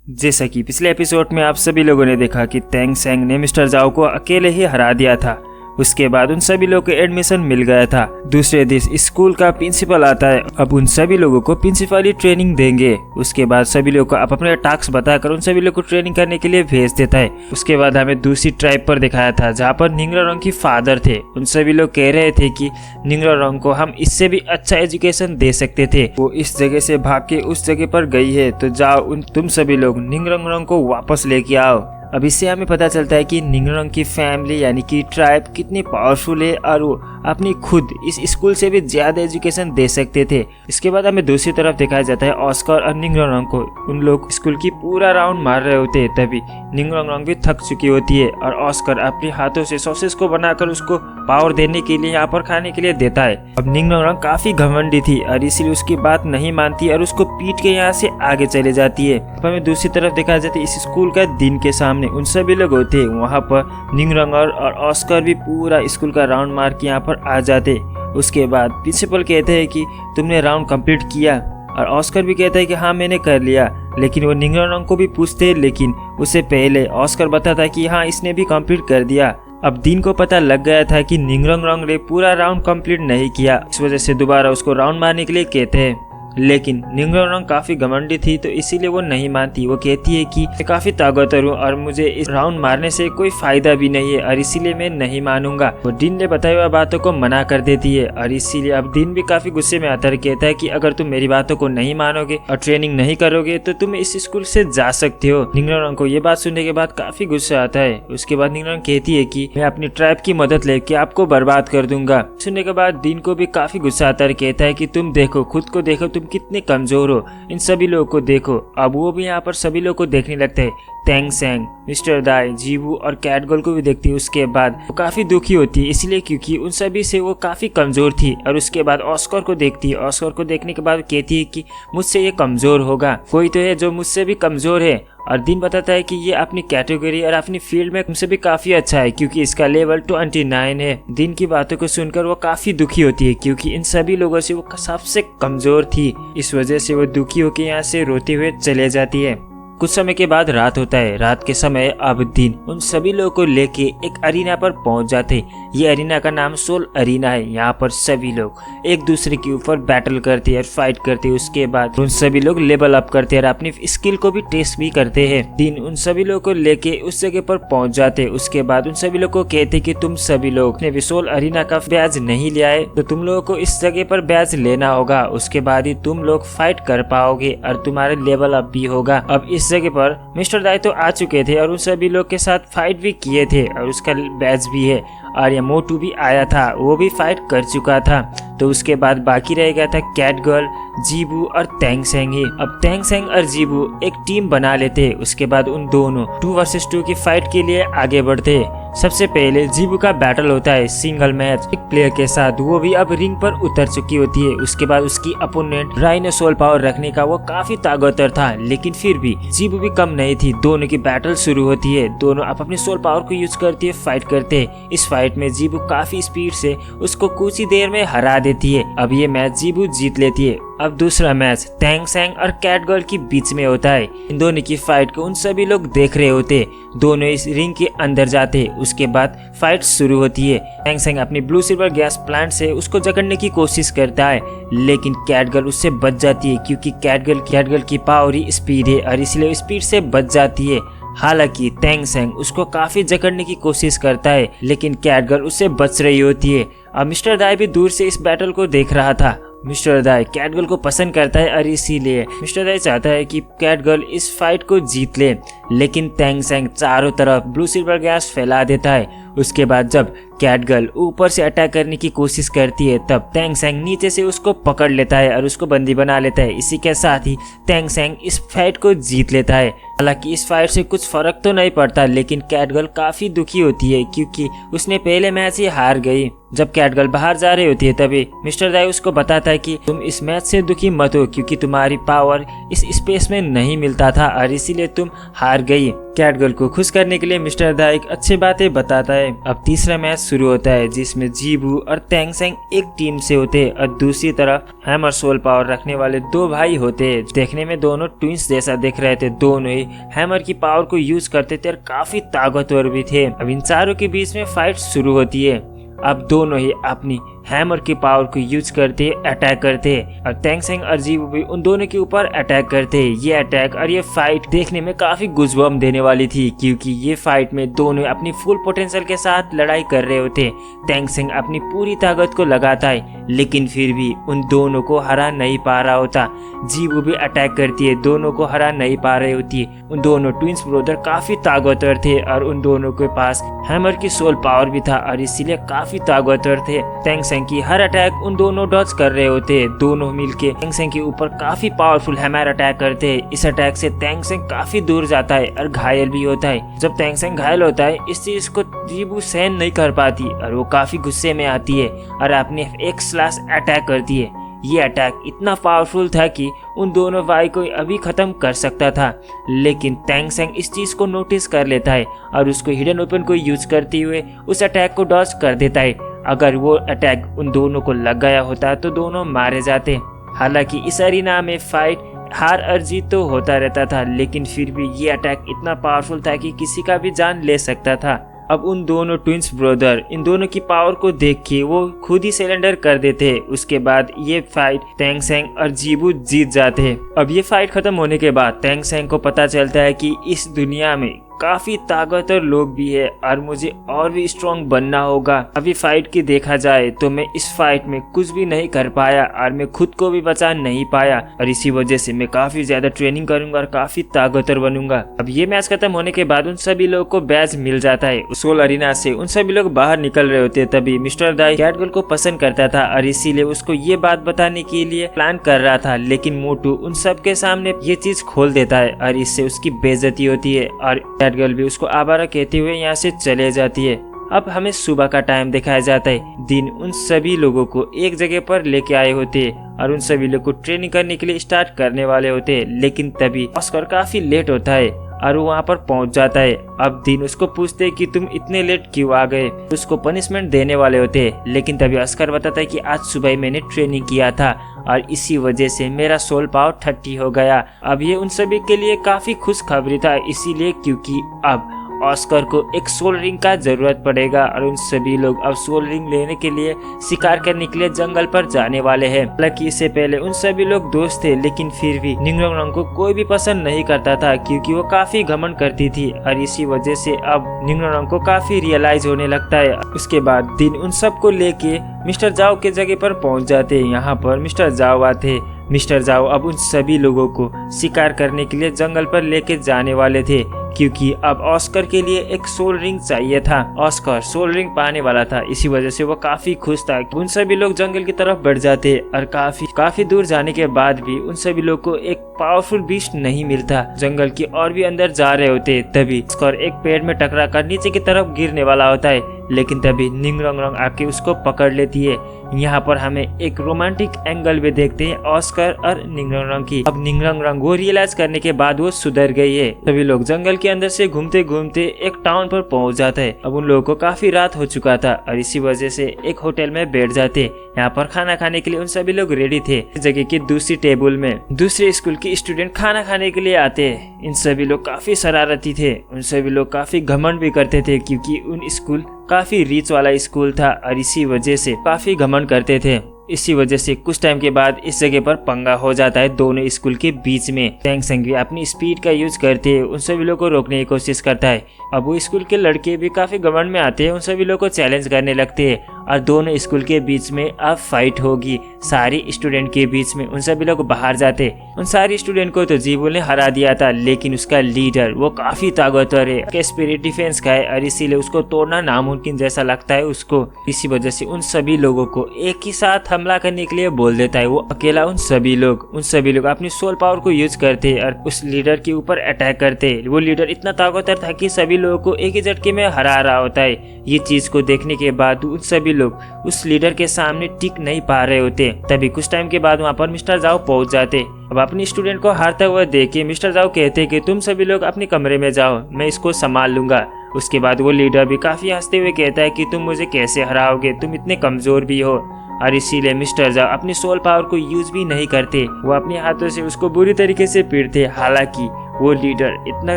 जैसा कि पिछले एपिसोड में आप सभी लोगों ने देखा कि तेंग सेंग ने मिस्टर जाओ को अकेले ही हरा दिया था। उसके बाद उन सभी लोगों को एडमिशन मिल गया था। दूसरे दिन स्कूल का प्रिंसिपल आता है। अब उन सभी लोगों को प्रिंसिपली ट्रेनिंग देंगे। उसके बाद सभी लोगों को आप अपने टास्क बताकर उन सभी लोगों को ट्रेनिंग करने के लिए भेज देता है। उसके बाद हमें दूसरी ट्राइब पर दिखाया था जहाँ पर निंगरारोंग की फादर थे। उन सभी लोग कह रहे थे कि निंगरारोंग को हम इससे भी अच्छा एजुकेशन दे सकते थे। वो इस जगह से भाग के उस जगह पर गई है, तो जाओ तुम सभी लोग निंगरारोंग को वापस लेके आओ। अब इससे हमें पता चलता है कि निंगरारोंग की फैमिली यानी कि ट्राइब कितनी पावरफुल है और वो अपनी खुद इस स्कूल से भी ज्यादा एजुकेशन दे सकते थे। इसके बाद हमें दूसरी तरफ दिखाया जाता है ऑस्कर और निंगरारोंग को। उन लोग स्कूल की पूरा राउंड मार रहे होते हैं, तभी निंगरारोंग भी थक चुकी होती है और ऑस्कर अपने हाथों से सॉसेज को बनाकर उसको पावर देने के लिए यहाँ पर खाने के लिए देता है। अब निंगरारोंग काफी घमंडी थी और इसीलिए उसकी बात नहीं मानती और उसको पीट के यहाँ से आगे चले जाती है। अब हमें दूसरी तरफ दिखाया जाता है इस स्कूल का दिन के सामने उन सभी लोग होते हैं। वहाँ पर निंगरारोंग और ऑस्कर भी पूरा स्कूल का राउंड मार के यहाँ पर आ जाते। उसके बाद प्रिंसिपल कहते हैं कि तुमने राउंड कंप्लीट किया और ऑस्कर भी कहता है कि हाँ मैंने कर लिया। लेकिन वो निंगरारोंग को भी पूछते, लेकिन उससे पहले ऑस्कर बताता है कि हाँ इसने भी कंप्लीट कर दिया। अब दिन को पता लग गया था कि निंगरारोंग ने पूरा राउंड कंप्लीट नहीं किया, इस वजह से दोबारा उसको राउंड मारने के लिए कहते हैं। लेकिन निंगरारोंग काफी घमंडी थी, तो इसीलिए वो नहीं मानती। वो कहती है कि मैं काफी ताकतवर हूँ और मुझे इस राउंड मारने से कोई फायदा भी नहीं है और इसीलिए मैं नहीं मानूंगा। वो दिन ने बताई हुई बातों को मना कर देती है और इसीलिए अब दिन भी काफी गुस्से में आता है। कहता है कि अगर तुम मेरी बातों को नहीं मानोगे और ट्रेनिंग नहीं करोगे तो तुम इस स्कूल से जा सकते हो। निंगरारोंग को ये बात सुनने के बाद काफी गुस्सा आता है। उसके बाद निंगरारोंग कहती है कि मैं अपनी ट्राइब की मदद लेके आपको बर्बाद कर दूंगा। सुनने के बाद दिन को भी काफी गुस्सा आता है। कहता है कि तुम देखो, खुद को देखो, तुम कितने कमजोर हो, इन सभी लोगों को देखो। अब वो भी यहाँ पर सभी लोगों को देखने लगता है। तेंग सेंग, मिस्टर दाई, जीवू और कैटगर्ल को भी देखती है। उसके बाद वो काफी दुखी होती है, इसलिए क्योंकि उन सभी से वो काफी कमजोर थी। और उसके बाद ऑस्कर को देखती है। ऑस्कर को देखने के बाद कहती है कि मुझसे ये कमजोर होगा, कोई तो है जो मुझसे भी कमजोर है। और दिन बताता है कि ये अपनी कैटेगरी और अपनी फील्ड में तुमसे भी काफी अच्छा है क्योंकि इसका लेवल 29 है। दिन की बातों को सुनकर वो काफी दुखी होती है क्योंकि इन सभी लोगों से वो सबसे कमजोर थी। इस वजह से वो दुखी होकर यहाँ से रोते हुए चले जाती है। कुछ समय के बाद रात होता है। रात के समय अब दिन उन सभी लोगों को लेके एक अरीना पर पहुंच जाते। ये अरीना का नाम सोल अरीना है। यहाँ पर सभी लोग एक दूसरे के ऊपर बैटल करते हैं, फाइट करते हैं। उसके बाद उन सभी लोग लेवल अप करते हैं और अपनी स्किल को भी टेस्ट भी करते हैं। दिन उन सभी लोगों को लेके उस जगह पर पहुंच जाते। उसके बाद उन सभी लोगों को कहते कि तुम सभी लोग ने सोल अरीना का बैज नहीं लिया है तो तुम लोगों को इस जगह पर बैज लेना होगा। उसके बाद ही तुम लोग फाइट कर पाओगे और तुम्हारे लेवल अप भी होगा। अब इस जगह पर मिस्टर दाई तो आ चुके थे और उन सभी लोग के साथ फाइट भी किए थे और उसका बैज भी है। और ये मोटू भी आया था, वो भी फाइट कर चुका था। तो उसके बाद बाकी रह गया था कैटगर्ल, जीबू और तेंग सेंग ही। अब तेंग सेंग और जीबू एक टीम बना लेते। उसके बाद उन दोनों 2 वर्सेस 2 की फाइट के लिए आगे बढ़ते। सबसे पहले जीबू का बैटल होता है सिंगल मैच एक प्लेयर के साथ। वो भी अब रिंग पर उतर चुकी होती है। उसके बाद उसकी अपोनेंट राइनोसोल पावर रखने का वो काफी ताकतवर था, लेकिन फिर भी जीबू भी कम नहीं थी। दोनों की बैटल शुरू होती है। दोनों अपनी सोल पावर को यूज करती है, फाइट करते। इस फाइट में जीबू काफी स्पीड से उसको कुछ ही देर में हरा देती है। अब ये मैच जीबू जीत लेती है। अब दूसरा मैच तेंग सेंग और कैटगर्ल के बीच में होता है। इन दोनों की फाइट को उन सभी लोग देख रहे होते। दोनों इस रिंग के अंदर जाते। उसके बाद फाइट शुरू होती है। तेंग सेंग अपनी ब्लू सिल्वर गैस प्लांट से उसको जकड़ने की कोशिश करता है, लेकिन कैटगर्ल उससे बच जाती है क्योंकि कैटगर्ल की पावर ही स्पीड है और इसलिए स्पीड से बच जाती है। हालांकि तेंग सेंग उसको काफी जकड़ने की कोशिश करता है, लेकिन कैटगर्ल उससे बच रही होती है। अब मिस्टर दाई भी दूर से इस बैटल को देख रहा था। मिस्टर दाई कैटगर्ल को पसंद करता है और इसीलिए मिस्टर दाई चाहता है कि कैटगर्ल इस फाइट को जीत ले, लेकिन तेंग सेंग चारों तरफ ब्लू सिल्वर गैस फैला देता है। उसके बाद जब कैटगर्ल ऊपर से अटैक करने की कोशिश करती है तब तेंग सेंग नीचे से उसको पकड़ लेता है और उसको बंदी बना लेता है। इसी के साथ ही तेंग सेंग इस फाइट को जीत लेता है। हालांकि इस फाइट से कुछ फर्क तो नहीं पड़ता, लेकिन कैटगर्ल काफी दुखी होती है क्योंकि उसने पहले मैच ही हार गई। जब कैटगर्ल बाहर जा रही होती है तभी मिस्टर दाई उसको बताता है कि तुम इस मैच से दुखी मत हो क्योंकि तुम्हारी पावर इस स्पेस में नहीं मिलता था और इसीलिए तुम हार गई। कैटगर्ल को खुश करने के लिए मिस्टर दा एक अच्छी बातें बताता है। अब तीसरा मैच शुरू होता है जिसमें जीबू और तेंग सेंग एक टीम से होते हैं और दूसरी तरफ हैमर सोल पावर रखने वाले दो भाई होते हैं। देखने में दोनों ट्विंस जैसा दिख रहे थे, दोनों ही हैमर की पावर को यूज करते थे और काफी ताकतवर भी थे। अब इन चारों के बीच में फाइट शुरू होती है। अब दोनों ही अपनी हैमर की पावर को यूज करते अटैक करते और तेंग सेंग और जीबू भी उन दोनों के ऊपर अटैक करते। ये अटैक और ये फाइट देखने में काफी गुजबम देने वाली थी क्योंकि ये फाइट में दोनों अपनी फुल पोटेंशियल के साथ लड़ाई कर रहे होते। तेंग सेंग अपनी पूरी ताकत को लगाता है लेकिन फिर भी उन दोनों को हरा नहीं पा रहा होता। जीबू भी अटैक करती है, दोनों को हरा नहीं पा रही होती। उन दोनों ट्विंस ब्रदर काफी ताकतवर थे और उन दोनों के पास हैमर की सोल पावर भी था और इसीलिए काफी ताकतवर थे। तेंग सेंग की हर अटैक उन दोनों डॉज कर रहे होते। दोनों मिलके तेंग सेंग के ऊपर काफी पावरफुल हैमर अटैक करते। इस अटैक से तेंग सेंग काफी दूर जाता है और घायल भी होता है। जब तेंग सेंग घायल होता है इस चीज को जीबू सहन नहीं कर पाती और वो काफी गुस्से में आती है और अपने एक स्लैश अटैक करती है। ये अटैक इतना पावरफुल था कि उन दोनों भाई को अभी खत्म कर सकता था, लेकिन तेंग सेंग इस चीज को नोटिस कर लेता है और उसको हिडन वेपन को यूज करते हुए उस अटैक को डॉज कर देता है। अगर वो अटैक उन दोनों को लग गया होता तो दोनों मारे जाते। हालांकि इस अरीना में फाइट हार और जीत तो होता रहता था, लेकिन फिर भी ये अटैक इतना पावरफुल था कि किसी का भी जान ले सकता था। अब उन दोनों ट्विंस ब्रदर इन दोनों की पावर को देख के वो खुद ही सरेंडर कर देते। उसके बाद ये फाइट तेंग सेंग और जीबू जीत जाते। अब ये फाइट खत्म होने के बाद तेंग सेंग को पता चलता है कि इस दुनिया में काफी ताकतवर लोग भी है और मुझे और भी स्ट्रॉन्ग बनना होगा। अभी फाइट की देखा जाए तो मैं इस फाइट में कुछ भी नहीं कर पाया और मैं खुद को भी बचा नहीं पाया और इसी वजह से मैं काफी ज्यादा ट्रेनिंग करूंगा और काफी ताकतवर बनूंगा। अब ये मैच खत्म होने के बाद उन सभी लोगों को बैज मिल जाता है। सोल अरीना से उन सभी लोग बाहर निकल रहे होते तभी मिस्टर दाई कैटगर्ल को पसंद करता था और इसीलिए उसको ये बात बताने के लिए प्लान कर रहा था, लेकिन मोटू उन सब के सामने ये चीज खोल देता है और इससे उसकी बेइज्जती होती है और कैटगर्ल भी उसको आवारा कहते हुए यहाँ से चले जाती है। अब हमें सुबह का टाइम दिखाया जाता है। दिन उन सभी लोगों को एक जगह पर लेके आए होते और उन सभी लोग को ट्रेनिंग करने के लिए स्टार्ट करने वाले होते, लेकिन तभी ऑस्कर काफी लेट होता है और वो वहाँ पर पहुँच जाता है। अब दिन उसको पूछते कि तुम इतने लेट क्यों आ गए, उसको पनिशमेंट देने वाले होते, लेकिन तभी ऑस्कर बताता है कि आज सुबह मैंने ट्रेनिंग किया था और इसी वजह से मेरा सोल पावर 30 हो गया। अब ये उन सभी के लिए काफी खुशखबरी था, इसीलिए क्योंकि अब ऑस्कर को एक सोल रिंग का जरूरत पड़ेगा और उन सभी लोग अब सोल रिंग लेने के लिए शिकार करने के लिए जंगल पर जाने वाले हैं। हालांकि इससे पहले उन सभी लोग दोस्त थे, लेकिन फिर भी निंगरंग को कोई भी पसंद नहीं करता था क्योंकि वो काफी घमंड करती थी और इसी वजह से अब निंगरंग को काफी रियलाइज होने लगता है। उसके बाद दिन उन सबको लेके मिस्टर जाओ के जगह पर पहुंच जाते। यहाँ पर मिस्टर जाओ आते। मिस्टर जाओ अब उन सभी लोगों को शिकार करने के लिए जंगल पर लेके जाने वाले थे क्योंकि अब ऑस्कर के लिए एक सोल रिंग चाहिए था। ऑस्कर सोल रिंग पाने वाला था, इसी वजह से वो काफी खुश था। उन सभी लोग जंगल की तरफ बढ़ जाते और काफी दूर जाने के बाद भी उन सभी लोग को एक पावरफुल बीस्ट नहीं मिलता। जंगल की और भी अंदर जा रहे होते तभी ऑस्कर एक पेड़ में टकरा कर नीचे की तरफ गिरने वाला होता है, लेकिन तभी निंगरंग आके उसको पकड़ लेती है। यहाँ पर हमें एक रोमांटिक एंगल भी देखते हैं ऑस्कर और निंगरंग की। अब निंगरंग वो रियलाइज करने के बाद वो सुधर गई है। सभी लोग जंगल के अंदर से घूमते घूमते एक टाउन पर पहुंच जाते हैं। अब उन लोगों को काफी रात हो चुका था और इसी वजह से एक होटल में बैठ जाते। यहाँ पर खाना खाने के लिए उन सभी लोग रेडी थे। इस जगह की दूसरी टेबल में दूसरे स्कूल के स्टूडेंट खाना खाने के लिए आते। इन सभी लोग काफी शरारती थे, उन सभी लोग काफी घमंड भी करते थे क्योंकि उन स्कूल काफी रिच वाला स्कूल था और इसी वजह से काफी घमंड करते थे। इसी वजह से कुछ टाइम के बाद इस जगह पर पंगा हो जाता है दोनों स्कूल के बीच में। तेंग सेंग भी अपनी स्पीड का यूज करते उन सभी लोगों को रोकने की कोशिश करता है। अब वो स्कूल के लड़के भी काफी घमंड में आते हैं, उन सभी लोगों को चैलेंज करने लगते हैं और दोनों स्कूल के बीच में अब फाइट होगी सारी स्टूडेंट के बीच में। उन सभी लोग बाहर जाते। उन सारी स्टूडेंट को तो जीबू ने हरा दिया था, लेकिन उसका लीडर वो काफी ताकतवर है, स्पिरिट डिफेंस का है और इसीलिए उसको तोड़ना नामुमकिन जैसा लगता है उसको। इसी वजह से उन सभी लोगों को एक ही साथ हमला करने के लिए बोल देता है। वो अकेला उन सभी लोग अपनी सोल पावर को यूज करते और उस लीडर के ऊपर अटैक करते। वो लीडर इतना ताकतवर था कि सभी लोगों को एक ही झटके में हरा रहा होता है। ये चीज को देखने के बाद उन सभी लोग उस लीडर के सामने टिक नहीं पा रहे होते। तभी कुछ टाइम के बाद वहाँ पर मिस्टर जाओ पहुंच जाते अब अपनी स्टूडेंट को हारता हुआ देख के मिस्टर जाओ कहते हैं कि तुम सभी लोग अपने कमरे में जाओ, मैं इसको संभाल लूंगा। उसके बाद वो लीडर भी काफी हंसते हुए कहता है कि तुम मुझे कैसे हराओगे, तुम इतने कमजोर भी हो। और इसीलिए मिस्टर जाओ अपनी सोल पावर को यूज भी नहीं करते, वो अपने हाथों से उसको बुरी तरीके से पीटते। हालांकि वो लीडर इतना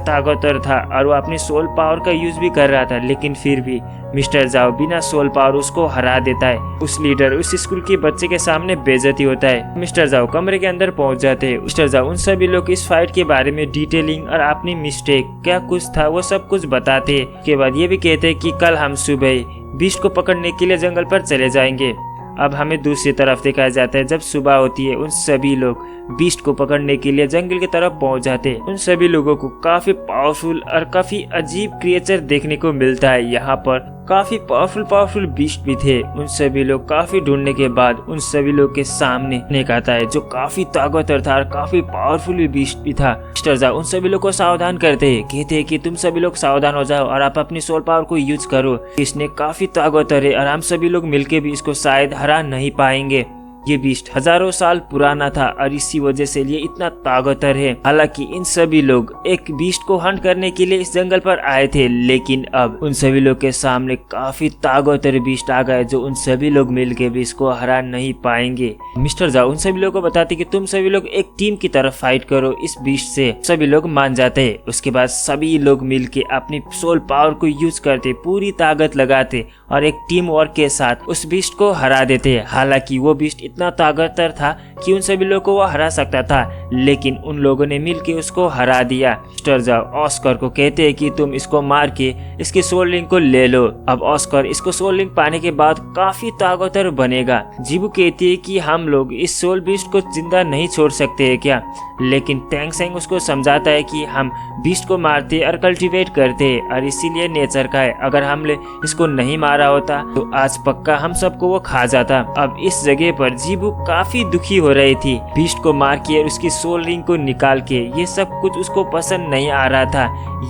ताकतवर था और वो अपनी सोल पावर का यूज भी कर रहा था, लेकिन फिर भी मिस्टर जाओ बिना सोल पावर उसको हरा देता है। उस लीडर उस स्कूल के बच्चे के सामने बेइज्जती होता है। मिस्टर जाओ कमरे के अंदर पहुंच जाते हैं। मिस्टर जाओ उन सभी लोग इस फाइट के बारे में डिटेलिंग और अपनी मिस्टेक क्या कुछ था वो सब कुछ बताते। के बाद ये भी कहते हैं कि कल हम सुबह बीस्ट को पकड़ने के लिए जंगल पर चले जाएंगे। अब हमें दूसरी तरफ दिखाया जाता है, जब सुबह होती है उन सभी लोग बीस्ट को पकड़ने के लिए जंगल की तरफ पहुंच जाते हैं। उन सभी लोगों को काफी पावरफुल और काफी अजीब क्रिएचर देखने को मिलता है। यहाँ पर काफी पावरफुल बीस्ट भी थे। उन सभी लोग काफी ढूंढने के बाद उन सभी लोग के सामने एक आता है जो काफी ताकतवर था और काफी पावरफुल बीस्ट भी था। मिस्टर जाओ उन सभी लोग को सावधान करते हैं, कहते हैं कि तुम सभी लोग सावधान हो जाओ और आप अपनी सोल पावर को यूज करो। इसने काफी ताकतवर है और हम सभी लोग मिलके भी इसको शायद हरा नहीं पाएंगे। ये बीस्ट हजारों साल पुराना था और इसी वजह से ये इतना ताकतवर है। हालांकि इन सभी लोग एक बीस्ट को हंट करने के लिए इस जंगल पर आए थे, लेकिन अब उन सभी लोग के सामने काफी ताकतवर बीस्ट आ गए जो उन सभी लोग मिलके भी इसको हरा नहीं पाएंगे। मिस्टर जाओ उन सभी लोगों को बताते कि तुम सभी लोग एक टीम की तरफ फाइट करो इस बीस्ट से। सभी लोग मान जाते हैं। उसके बाद सभी लोग मिलके अपनी सोल पावर को यूज करते, पूरी ताकत लगाते और एक टीम वर्क के साथ उस बीस्ट को हरा देते। हालांकि वो बीस्ट इतना ताकतवर था कि उन सभी लोगों को वो हरा सकता था, लेकिन उन लोगों ने मिलके उसको हरा दिया। मिस्टर जाओ ऑस्कर को कहते हैं कि तुम इसको मार के इसकी सोल रिंग को ले लो। अब ऑस्कर इसको सोल रिंग पाने के बाद काफी ताकतवर बनेगा। जीबू कहती है कि हम लोग इस सोल बीस्ट को जिंदा नहीं छोड़ सकते है क्या, लेकिन टैंग सेंग उसको समझाता है कि हम बीस्ट को मारते और कल्टीवेट करते और इसीलिए नेचर का है। अगर हमने इसको नहीं मारा होता तो आज पक्का हम सबको वो खा जाता। अब इस जगह पर जीबू काफी दुखी हो रही थी। बीस्ट को मार के और उसकी सोल रिंग को निकाल के ये सब कुछ उसको पसंद नहीं आ रहा था।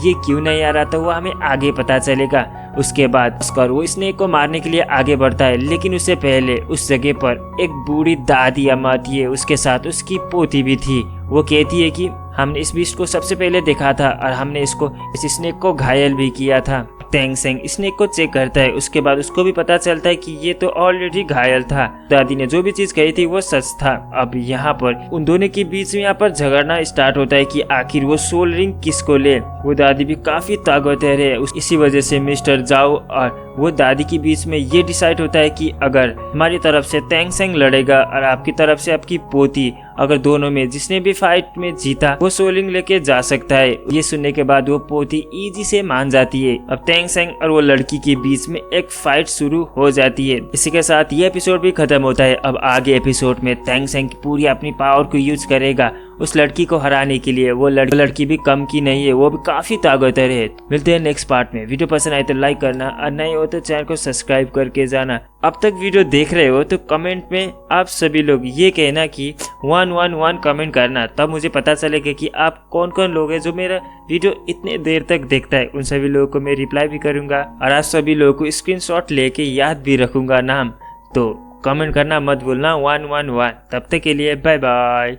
ये क्यों नहीं आ रहा था वो हमें आगे पता चलेगा। उसके बाद ऑस्कर वो स्नेक को मारने के लिए आगे बढ़ता है, लेकिन उससे पहले उस जगह पर एक बूढ़ी दादी अम्मा आती है, उसके साथ उसकी पोती भी थी। वो कहती है कि हमने इस बीस्ट को सबसे पहले देखा था और हमने इसको इस स्नेक को घायल भी किया था। टैंग सेंग स्नेक को चेक करता है। उसके बाद उसको भी पता चलता है कि ये तो ऑलरेडी घायल था। दादी ने जो भी चीज कही थी वो सच था। अब यहाँ पर उन दोनों के बीच में यहाँ पर झगड़ना स्टार्ट होता है कि आखिर वो सोल रिंग किसको ले। वो दादी भी काफी ताकतवर है, इसी वजह से मिस्टर जाओ और वो दादी के बीच में ये डिसाइड होता है कि अगर हमारी तरफ से टैंग सेंग लड़ेगा और आपकी तरफ से आपकी पोती, अगर दोनों में जिसने भी फाइट में जीता वो सोल रिंग लेके जा सकता है। ये सुनने के बाद वो पोती इजी से मान जाती है। अब टैंग सेंग और वो लड़की के बीच में एक फाइट शुरू हो जाती है। इसी के साथ ये एपिसोड भी खत्म होता है। अब आगे एपिसोड में टैंग सेंग पूरी अपनी पावर को यूज करेगा उस लड़की को हराने के लिए। वो लड़की भी कम की नहीं है, वो भी काफी ताकतवर है। मिलते हैं नेक्स्ट पार्ट में। वीडियो पसंद आए तो लाइक करना और नए हो तो चैनल को सब्सक्राइब करके जाना। अब तक वीडियो देख रहे हो तो कमेंट में आप सभी लोग ये कहना कि 111 कमेंट करना, तब मुझे पता चलेगा कि आप कौन कौन लोग हैं जो मेरा वीडियो इतने देर तक देखता है। उन सभी लोगों को मैं रिप्लाई भी करूंगा और आप सभी लोगों को स्क्रीनशॉट लेके याद भी रखूंगा नाम। तो कमेंट करना मत भूलना 111। तब तक के लिए बाय बाय।